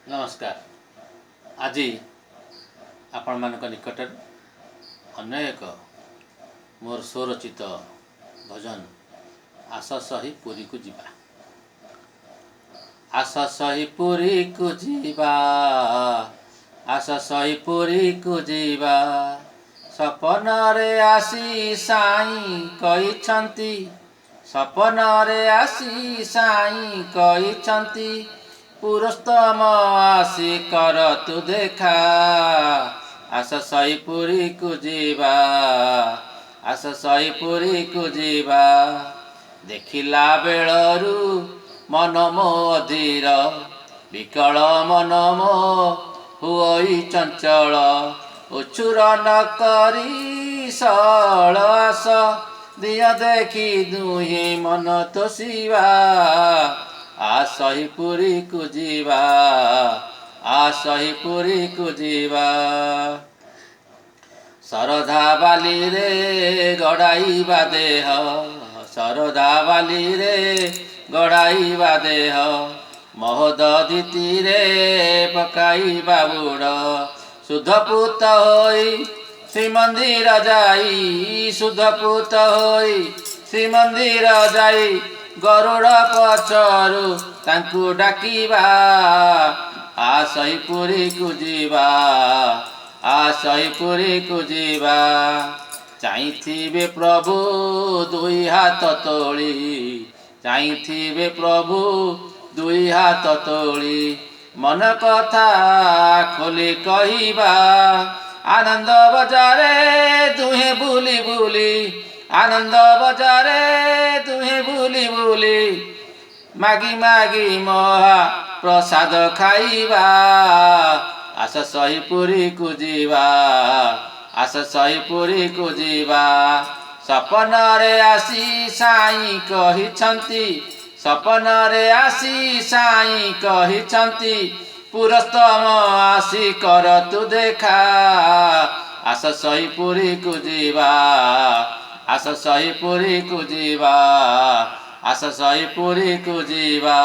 नमस्कार। आज आपण मान निकट अन्य एक मोर स्वरचित भजन आस सही पुरी को जीवा। आस सही पुरी को जीवा, आस सही पुरी को जीवा, सपन रे आसी साई कहिछंती, सपन रे आसी साई कहिछंती, पुरस्तम आसी कर तू देखा। आस सही पुरी को जीवा, आस सही पुरी को जीवा, देखिला बेलरू मन मो अधीर, विकल मन मो हुई चंचल, उछुर न करी सळ आस, दिया देखी दुही मन तोषिवा। आस सही पुरी को जीवा, आस सही पुरी को जीवा, सरधा बाली रे गड़ाइबा देह, सरधा बाली रे गड़ाइबा देह, महोदधीति रे पकाइबा बुड़, शुद्ध पूत होई श्रीमंदिर जाई, शुद्ध पूत होई श्रीमंदिर जाई, गरुड़ पछरु तांकु डाकिबा। आस सही पुरी को जीवा, आस सही पुरी को जीवा, चाहिथिबे प्रभु दुई हाथ तोली, चाहिथिबे प्रभु दुई हाथ तोली, मन कथा खोली कहिबा। आनंद बजारे दुहे बुली बुली, आनंद बजारे दुहे बुली बुली, मागी मागी महा प्रसाद खाइबा। आस सही पुरी को जीवा, आस सही पुरी को जीवा, सपन रे आसी साई कहिछंती, सपन रे आसी साई कहिछंती, पुरस्तम आसी कर तू देखा। आस सही पुरी को जीवा, आस सही पुरी को जीवा, आस सही पुरी को जीवा।